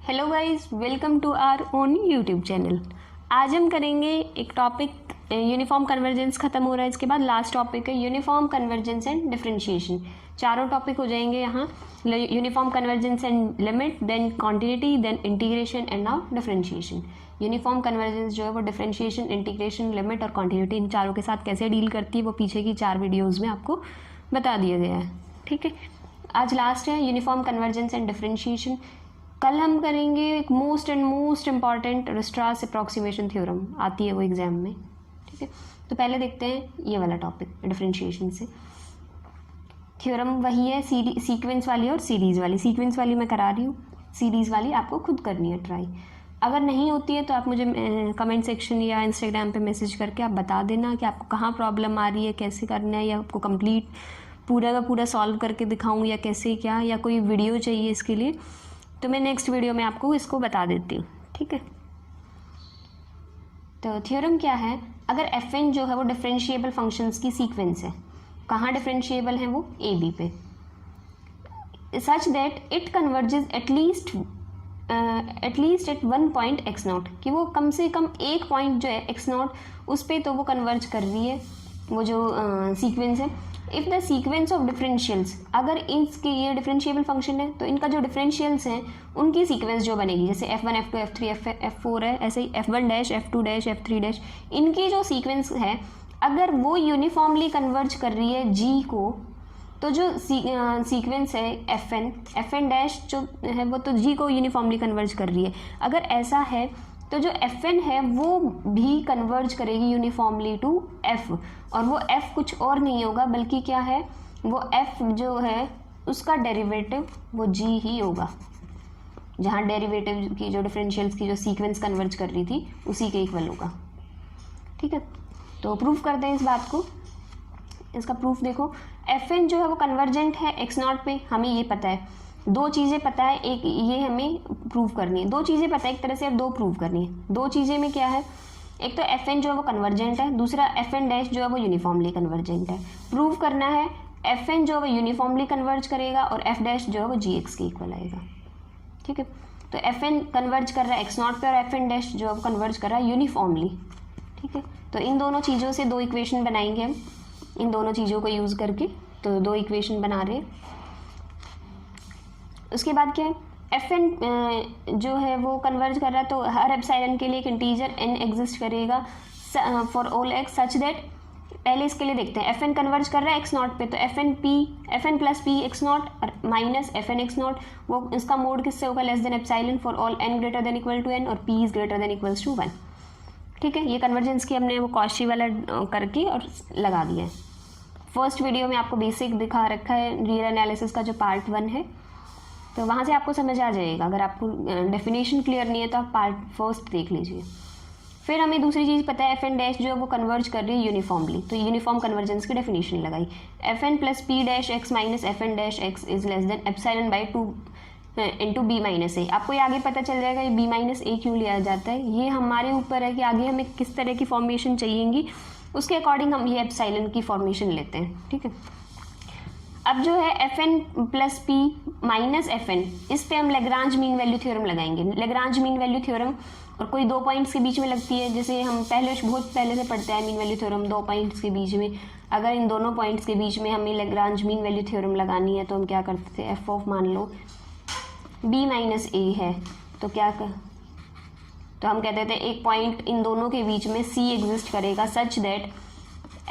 Hello guys, welcome to our own YouTube channel. आज हम करेंगे एक टॉपिक, यूनिफॉर्म कन्वर्जेंस खत्म हो रहा है, इसके बाद लास्ट टॉपिक है यूनिफॉर्म कन्वर्जेंस एंड डिफरेंशिएशन। चारों टॉपिक हो जाएंगे यहाँ। Uniform convergence and limit, then continuity, then integration and now differentiation. Uniform convergence जो है वो डिफरेंशिएशन, इंटीग्रेशन, लिमिट और कॉन्टिन्यूटी इन चारों के साथ कैसे डील करती है वो पीछे की 4 वीडियोज़ में आपको बता दिया गया है। ठीक है, आज लास्ट है यूनिफॉर्म कन्वर्जेंस एंड डिफरेंशिएशन। कल हम करेंगे एक मोस्ट इम्पॉर्टेंट वीयरस्ट्रास अप्रॉक्सीमेशन थ्योरम, आती है वो एग्जाम में। ठीक है, तो पहले देखते हैं ये वाला टॉपिक डिफरेंशिएशन से। थ्योरम वही है, सीक्वेंस वाली और सीरीज़ वाली। सीक्वेंस वाली मैं करा रही हूँ, सीरीज़ वाली आपको खुद करनी है ट्राई। अगर नहीं होती है तो आप मुझे कमेंट सेक्शन या इंस्टाग्राम पे मैसेज करके आप बता देना कि आपको कहाँ प्रॉब्लम आ रही है, कैसे करना है, या आपको कंप्लीट पूरा का पूरा सॉल्व करके दिखाऊँ या कैसे क्या, या कोई वीडियो चाहिए इसके लिए, तो मैं नेक्स्ट वीडियो में आपको इसको बता देती हूँ। ठीक है, तो थ्योरम क्या है? अगर fn जो है वो डिफरेंशिएबल फंक्शंस की सीक्वेंस है, कहाँ डिफरेंशिएबल है वो a b पे, such that it converges at least at one point x0, कि वो कम से कम एक पॉइंट जो है x0 उस पर तो वो कन्वर्ज कर रही है वो जो सीक्वेंस है। If the sequence of differentials, अगर इनके ये डिफरेंशिएबल फंक्शन है तो इनका जो डिफरेंशियल्स हैं उनकी सीक्वेंस जो बनेगी, जैसे f1 f2 f3 f4 है, ऐसे ही f1 dash f2 dash f3 dash, इनकी जो सीक्वेंस है अगर वो यूनिफॉर्मली कन्वर्ज कर रही है g को, तो जो सीक्वेंस है fn डैश जो है वो तो g को यूनिफॉर्मली कन्वर्ज कर रही है। अगर ऐसा है तो जो fn है वो भी कन्वर्ज करेगी यूनिफॉर्मली टू f, और वो f कुछ और नहीं होगा बल्कि क्या है, वो f जो है उसका डेरिवेटिव वो g ही होगा, जहाँ डेरिवेटिव की जो डिफरेंशियल्स की जो सीक्वेंस कन्वर्ज कर रही थी उसी के इक्वल होगा। ठीक है, तो प्रूफ करते हैं इस बात को। इसका प्रूफ देखो, fn जो है वो कन्वर्जेंट है x0 पे, हमें ये पता है। दो चीज़ें पता है, एक ये हमें प्रूव करनी है। दो चीज़ें पता है एक तरह से, अब दो प्रूव करनी है। दो चीज़ें में क्या है, एक तो fn जो है वो कन्वर्जेंट है, दूसरा fn डैश जो है वो यूनिफॉर्मली कन्वर्जेंट है। प्रूव करना है fn जो है वो यूनिफॉर्मली कन्वर्ज करेगा और f डैश जो है वो gx के इक्वल आएगा। ठीक है, तो fn कन्वर्ज कर रहा है x0 पे और fn डैश जो है वो कन्वर्ज कर रहा है यूनिफॉर्मली। ठीक है, तो इन दोनों चीज़ों से दो इक्वेशन बनाएंगे हम, इन दोनों चीज़ों को यूज़ करके तो दो इक्वेशन बना रहे हैं। उसके बाद क्या है, fn जो है वो कन्वर्ज कर रहा है तो हर एप्सिलॉन के लिए एक इंटीजर n एग्जिस्ट करेगा for all x such that, पहले इसके लिए देखते हैं fn कन्वर्ज कर रहा है x0 पे, तो fn plus p x0 minus fn x0, वो इसका मोड किससे होगा, less than epsilon for all n greater than equal to n और p is greater than equals to 1। ठीक है, ये कन्वर्जेंस की हमने वो कॉची वाला करके और लगा दिया है। फर्स्ट वीडियो में आपको बेसिक दिखा रखा है, रियल एनालिसिस का जो पार्ट 1 है, तो वहाँ से आपको समझ आ जाएगा। अगर आपको डेफिनेशन क्लियर नहीं है तो आप पार्ट फर्स्ट देख लीजिए। फिर हमें दूसरी चीज़ पता है, fn डैश जो है वो कन्वर्ज कर रही है यूनिफॉर्मली, तो यूनिफॉर्म कन्वर्जेंस की डेफिनेशन लगाई, fn plus p dash x minus fn dash x is less than epsilon by 2 into b minus a। आपको ये आगे पता चल जाएगा ये b माइनस a क्यों लिया जाता है, ये हमारे ऊपर है कि आगे हमें किस तरह की फॉर्मेशन चाहिएगी, उसके अकॉर्डिंग हम ये एप्सिलॉन की फॉर्मेशन लेते हैं। ठीक है, अब जो है fn plus p minus fn, इस पे हम लेग्रांज मीन वैल्यू थ्योरम लगाएंगे। लेग्रांज मीन वैल्यू थ्योरम और कोई दो पॉइंट्स के बीच में लगती है, जैसे हम बहुत पहले से पढ़ते हैं मीन वैल्यू थ्योरम दो पॉइंट्स के बीच में। अगर इन दोनों पॉइंट्स के बीच में हमें लेग्रांज मीन वैल्यू थ्योरम लगानी है तो हम क्या करते थे, f ऑफ मान लो b माइनस a है, तो क्या तो हम कहते थे एक पॉइंट इन दोनों के बीच में c एग्जिस्ट करेगा such that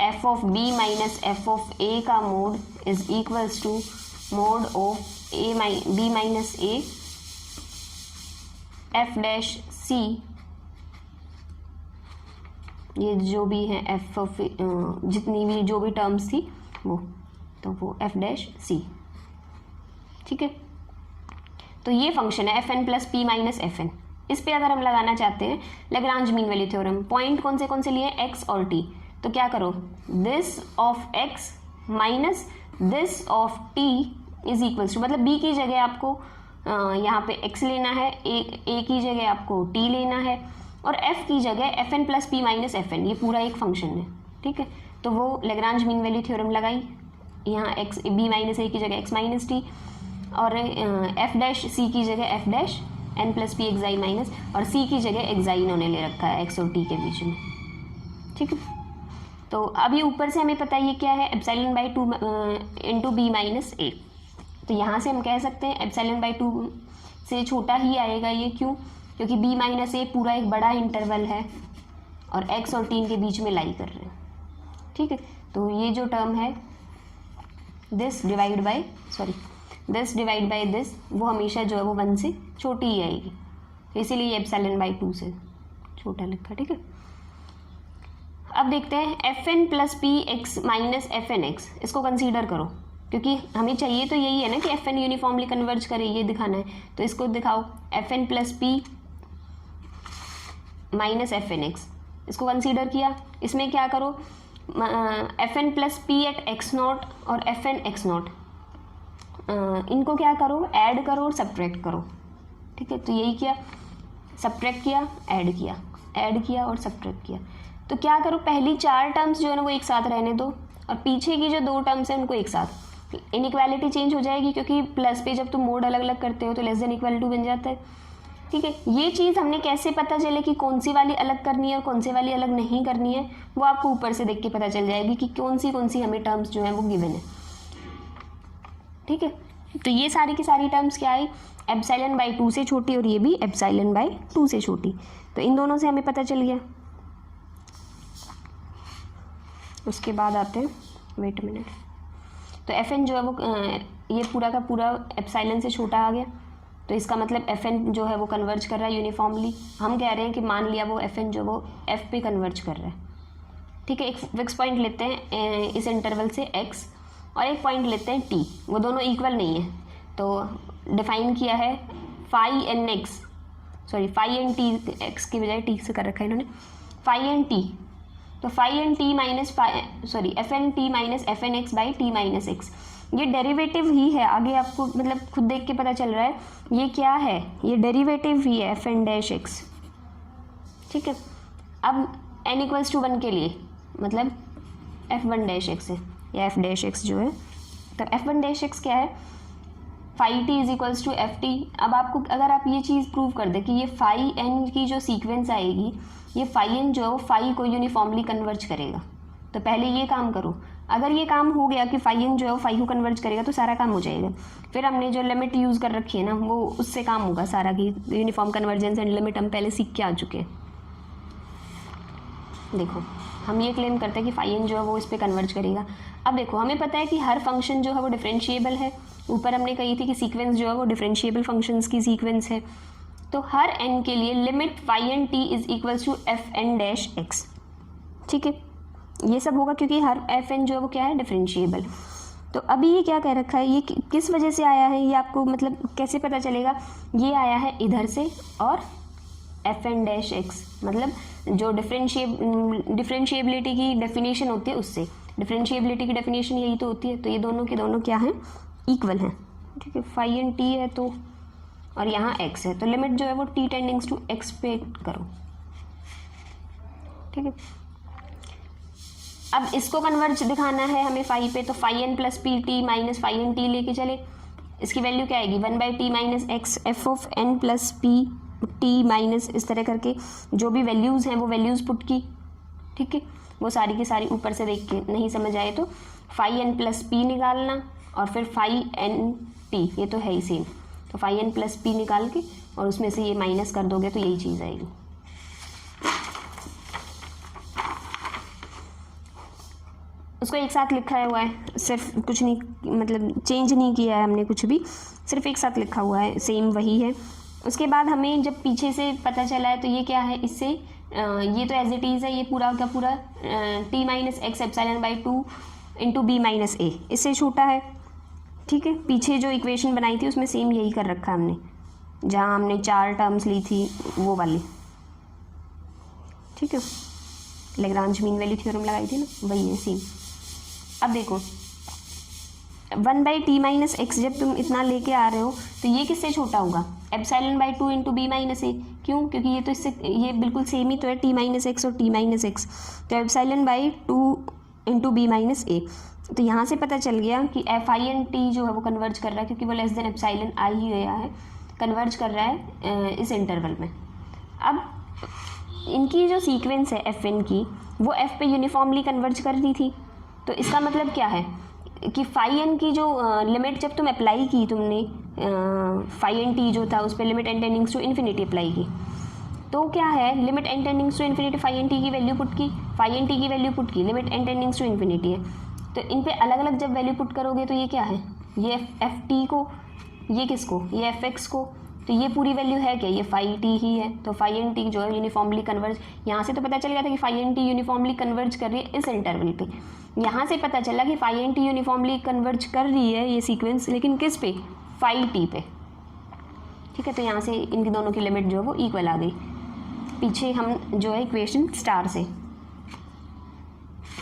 f of b minus f of a का mod is equals to mod of b minus a f dash c, ये जो भी है f ऑफ जितनी भी जो भी टर्म्स थी वो, तो वो f डैश c। ठीक है, तो ये फंक्शन है fn plus p minus fn। इस पे अगर हम लगाना चाहते हैं Lagrange mean value theorem, point कौन से लिए, x और t, तो क्या करो, this of x minus this of t is equals to, मतलब b की जगह आपको यहाँ पे x लेना है, a की जगह आपको t लेना है, और f की जगह fn plus p minus fn, ये पूरा एक फंक्शन है। ठीक है, तो वो लेग्रांज मीन वैल्यू थ्योरम लगाई, यहाँ b माइनस a की जगह x माइनस t, और f डैश c की जगह f dash N plus P X I minus, और सी की जगह एक्स आई इन्होंने ले रखा है एक्स और टी के बीच में, ठीक है। तो अब ये ऊपर से हमें पता है ये क्या है, epsilon by 2 into B minus A. तो यहाँ से हम कह सकते हैं एप्सिलॉन बाई 2 से छोटा ही आएगा ये, क्यों? क्योंकि बी माइनस ए पूरा एक बड़ा इंटरवल है और एक्स और टी के बीच में लाई कर रहे हैं, ठीक है। तो ये जो टर्म है दिस डिवाइड बाय दिस, वो हमेशा जो है वो 1 से छोटी ही आएगी, तो इसीलिए ये एप्सिलॉन बाई 2 से छोटा लिखा, ठीक है। अब देखते हैं f n plus P x minus f n x, इसको कंसीडर करो, क्योंकि हमें चाहिए तो यही है ना कि एफ एन यूनिफॉर्मली कन्वर्ज करे, ये दिखाना है। तो इसको दिखाओ f n plus p minus f n x, इसको कंसीडर किया। इसमें क्या करो, f n plus p at x naught और एफ एन एक्स नॉट, इनको क्या करो, ऐड करो और सब्ट्रैक्ट करो, ठीक है। तो यही किया, सब्ट्रैक्ट किया, ऐड किया और सब्ट्रैक्ट किया। तो क्या करो, पहली 4 टर्म्स जो है ना वो एक साथ रहने दो, और पीछे की जो 2 टर्म्स हैं उनको एक साथ, इनइक्वालिटी चेंज हो जाएगी, क्योंकि प्लस पे जब तुम मोड अलग अलग करते हो तो लेस देन इक्वल टू बन जाता है, ठीक है। ये चीज़ हमने कैसे पता चले कि कौन सी वाली अलग करनी है और कौन सी वाली अलग नहीं करनी है, वो आपको ऊपर से देख के पता चल जाएगी कि कौन सी हमें टर्म्स जो है वो गिवन है, ठीक है। तो ये सारी की सारी टर्म्स क्या आई, एप्सिलॉन बाई 2 से छोटी, और ये भी एप्सिलॉन बाई 2 से छोटी। तो इन दोनों से हमें पता चल गया। उसके बाद आते हैं, वेट मिनट, तो एफ एन जो है वो ये पूरा का पूरा एप्सिलॉन से छोटा आ गया, तो इसका मतलब एफ एन जो है वो कन्वर्ज कर रहा है यूनिफॉर्मली। हम कह रहे हैं कि मान लिया वो एफ एन जो वो एफ पे कन्वर्ज कर रहा है, ठीक है। एक फिक्स पॉइंट लेते हैं इस इंटरवल से एक्स, और एक पॉइंट लेते हैं टी, वो दोनों इक्वल नहीं है, तो डिफाइन किया है फाई एन टी, एक्स की बजाय टी से कर रखा है इन्होंने, फाई एन टी। तो phi N t minus f n t minus f n x by t minus x, ये डेरिवेटिव ही है, आगे आपको मतलब खुद देख के पता चल रहा है ये क्या है, ये डेरिवेटिव ही है एफ एन डैश एक्स, ठीक है। अब एन इक्वल्स टू 1 के लिए मतलब एफ वन डैश एक्स है, या एफ डैश एक्स जो है, तो एफ वन डैश एक्स क्या है, phi t is equals to f t. अब आपको अगर आप ये चीज़ प्रूव कर दे कि ये फाई एन की जो सीक्वेंस आएगी, ये फाई एन जो है वो फाई को यूनिफॉर्मली कन्वर्ज करेगा, तो पहले ये काम करो। अगर ये काम हो गया कि फाई एन जो है वो फाई को कन्वर्ज करेगा तो सारा काम हो जाएगा। फिर हमने जो लिमिट यूज़ कर रखी है ना, वो उससे काम होगा सारा, की यूनिफॉर्म कन्वर्जेंस एंड लिमिट हम पहले सीख के आ चुके हैं। देखो हम ये क्लेम करते हैं कि फाई एन जो है वो इस पर कन्वर्ज करेगा। अब देखो हमें पता है कि हर फंक्शन जो है वो डिफरेंशिएबल है, ऊपर हमने कही थी कि सीक्वेंस जो है वो डिफरेंशिएबल फंक्शंस की सीक्वेंस है। तो हर n के लिए limit phi N T is equals to F N dash x, ठीक है। ये सब होगा क्योंकि हर एफ एन जो है वो क्या है, डिफरेंशिएबल। तो अभी ये क्या कह रखा है, ये किस वजह से आया है, ये आपको मतलब कैसे पता चलेगा, ये आया है इधर से, और एफ एन डैश एक्स मतलब जो डिफरेंशिएबिलिटी की डेफिनेशन होती है उससे, डिफरेंशिएबिलिटी की डेफिनेशन यही तो होती है। तो ये दोनों के दोनों क्या हैं, इक्वल हैं, ठीक है। फाई एन टी है तो, और यहाँ x है, तो लिमिट जो है वो t टेंडिंग्स टू x पे करो, ठीक है। अब इसको कन्वर्ज दिखाना है हमें फाई पे, तो phi n plus p t minus phi N t लेके चले, इसकी वैल्यू क्या आएगी, 1/t minus x f of n plus p t minus, इस तरह करके जो भी वैल्यूज़ हैं वो वैल्यूज़ पुट की, ठीक है। वो सारी की सारी ऊपर से देख के नहीं समझ आए तो फाई एन प्लस पी निकालना, और फिर फाई एन टी, ये तो है ही सेम, तो फाई एन प्लस पी निकाल के और उसमें से ये माइनस कर दोगे तो यही चीज़ आएगी। उसको एक साथ लिखा हुआ है, सिर्फ कुछ नहीं मतलब चेंज नहीं किया है हमने कुछ भी, सिर्फ एक साथ लिखा हुआ है, सेम वही है। उसके बाद हमें जब पीछे से पता चला है तो ये क्या है, इससे ये तो एज इट इज़ है, ये पूरा का पूरा T minus X epsilon by 2 into B minus A, इससे छोटा है, ठीक है। पीछे जो इक्वेशन बनाई थी उसमें सेम यही कर रखा हमने, जहाँ हमने 4 टर्म्स ली थी वो वाली, ठीक है। लैग्रांज मीन वैल्यू थ्योरम लगाई थी ना, वही है सेम। अब देखो 1/t माइनस एक्स जब तुम इतना लेके आ रहे हो तो ये किससे छोटा होगा, epsilon by 2 into B minus A, क्यों, क्योंकि ये तो इससे ये बिल्कुल सेम ही तो है, t माइनस एक्स और t माइनस एक्स, तो epsilon by 2 into B minus A. तो यहाँ से पता चल गया कि एफ आई एन टी जो है वो कन्वर्ज कर रहा है, क्योंकि वो लेस देन एप्सिलॉन आ ही गया है, कन्वर्ज कर रहा है इस इंटरवल में। अब इनकी जो सीक्वेंस है FN की वो F पे यूनिफॉर्मली कन्वर्ज कर दी थी। तो इसका मतलब क्या है कि फाई एन की जो लिमिट जब तुम अप्लाई की, तुमने फाई एन टी जो था उस पर limit N tendings to infinity apply की, तो क्या है limit N tendings to infinity phi N T की वैल्यू पुट की, फाई एन टी की वैल्यू पुट की, limit N tendings to infinity है। तो इन पे अलग अलग जब वैल्यू पुट करोगे तो ये क्या है, ये एफ टी को, ये किसको, ये एफ एक्स को, तो ये पूरी वैल्यू है क्या, ये फाई टी ही है। तो फाई एन टी जो है यूनिफॉर्मली कन्वर्ज, यहाँ से तो पता चल गया था कि phi N t uniformly converge कर रही है इस इंटरवल पे। यहाँ से पता चला कि phi N t uniformly converge कर रही है ये सीक्वेंस, लेकिन किस पे, फाई टी पे। ठीक है, तो यहाँ से इनकी दोनों की लिमिट जो है वो इक्वल आ गई। पीछे हम जो है इक्वेशन स्टार से,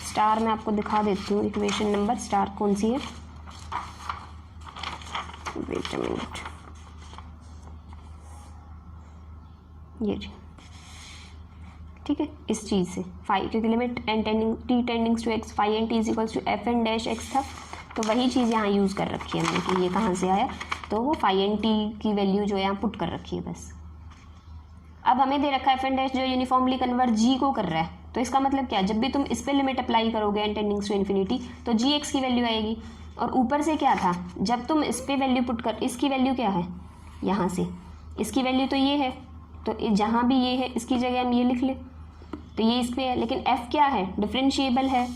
स्टार मैं आपको दिखा देती हूँ इक्वेशन नंबर स्टार कौन सी है। वेट अ मिनट, ये जी, ठीक है, इस चीज़ से फाई, क्योंकि limit N tending T tendings to X phi N T is equals to F N dash X था, तो वही चीज़ यहाँ यूज़ कर रखी है हमने कि ये कहाँ से आया, तो वो फाई एन टी की वैल्यू जो है यहाँ पुट कर रखी है बस। अब हमें दे रखा है एफ एन डैश जो यूनिफॉर्मली कन्वर्ट जी को कर रहा है, तो इसका मतलब क्या, जब भी तुम इस पर लिमिट अप्लाई करोगे एन टेंडिंग्स टू इन्फिनिटी तो जी एक्स की वैल्यू आएगी। और ऊपर से क्या था, जब तुम इस पर वैल्यू पुट कर, इसकी वैल्यू क्या है, यहाँ से इसकी वैल्यू तो ये है, तो जहाँ भी ये है इसकी जगह हम ये लिख लें, तो ये इस पे है। लेकिन f क्या है, डिफरेंशिएबल है।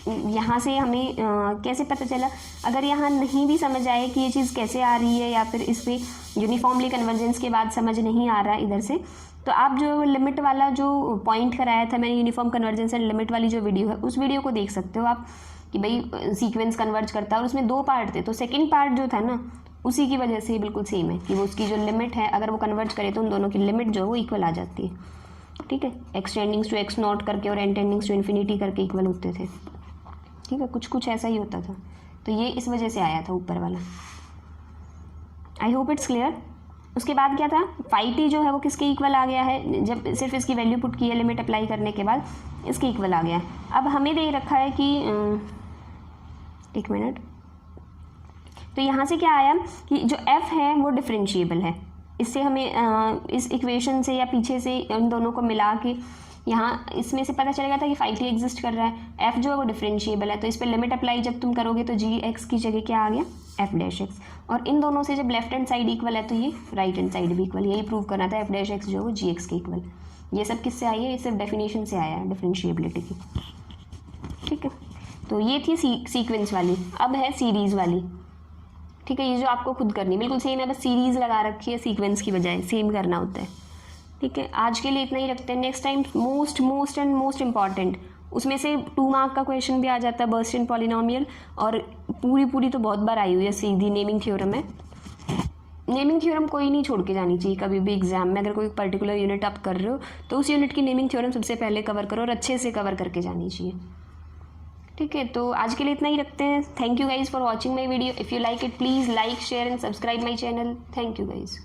यहाँ से हमें कैसे पता चला, अगर यहाँ नहीं भी समझ आए कि ये चीज़ कैसे आ रही है, या फिर इस पर यूनिफॉर्मली कन्वर्जेंस के बाद समझ नहीं आ रहा इधर से, तो आप जो लिमिट वाला जो पॉइंट कराया था मैंने, यूनिफॉर्म कन्वर्जेंस एंड लिमिट वाली जो वीडियो है, उस वीडियो को देख सकते हो आप कि भाई सीक्वेंस कन्वर्ज करता है, और उसमें 2 पार्ट थे, तो सेकेंड पार्ट जो था ना उसी की वजह से बिल्कुल सेम है कि वो उसकी जो लिमिट है अगर वो कन्वर्ज करे तो उन दोनों की लिमिट जो है वो इक्वल आ जाती है। ठीक है, एक्स टेंडिंग्स टू एक्स नॉट करके और एन टेंडिंग्स टू इन्फिनिटी करके इक्वल होते थे। ठीक है, कुछ ऐसा ही होता था, तो ये इस वजह से आया था ऊपर वाला। I hope it's clear. उसके बाद क्या था, फाई टी जो है वो किसके इक्वल आ गया है, जब सिर्फ इसकी वैल्यू पुट की है लिमिट अप्लाई करने के बाद इसके इक्वल आ गया। अब हमें दे रखा है कि 1 मिनट, तो यहाँ से क्या आया कि जो f है वो डिफरेंशिएबल है। इससे हमें इस इक्वेशन से या पीछे से इन दोनों को मिला के यहाँ इसमें से पता चलेगा था कि फाई टी एग्जिस्ट कर रहा है, f जो है वो डिफरेंशिएबल है, तो इस पर लिमिट अप्लाई जब तुम करोगे तो जी एक्स की जगह क्या आ गया, एफ डैश एक्स। और इन दोनों से जब लेफ्ट हैंड साइड इक्वल है तो ये राइट हैंड साइड भी इक्वल, यही प्रूव करना था, एफ डैश एक्स जो है वो जी एक्स के इक्वल। ये सब किससे आई है, ये सिर्फ डेफिनेशन से आया है डिफरेंशिएबिलिटी की। ठीक है, तो ये थी सीक्वेंस वाली। अब है सीरीज़ वाली। ठीक है, ये जो आपको खुद करनी बिल्कुल सेम है, बस सीरीज़ लगा रखी है सीक्वेंस की बजाय, सेम करना होता है। ठीक है, आज के लिए इतना ही रखते हैं। नेक्स्ट टाइम मोस्ट इम्पॉर्टेंट, उसमें से 2 मार्क का क्वेश्चन भी आ जाता है, बर्स्ट इन पॉलिनोमियल, और पूरी तो बहुत बार आई हुई है, सीधी नेमिंग थ्योरम है। नेमिंग थ्योरम कोई नहीं छोड़ के जानी चाहिए कभी भी एग्जाम में। अगर कोई पर्टिकुलर यूनिट आप कर रहे हो तो उस यूनिट की नेमिंग थ्योरम सबसे पहले कवर करो और अच्छे से कवर करके जानी चाहिए। ठीक है, तो आज के लिए इतना ही रखते हैं। Thank you guys for watching my video. If you like it please like share and subscribe my channel. Thank you guys.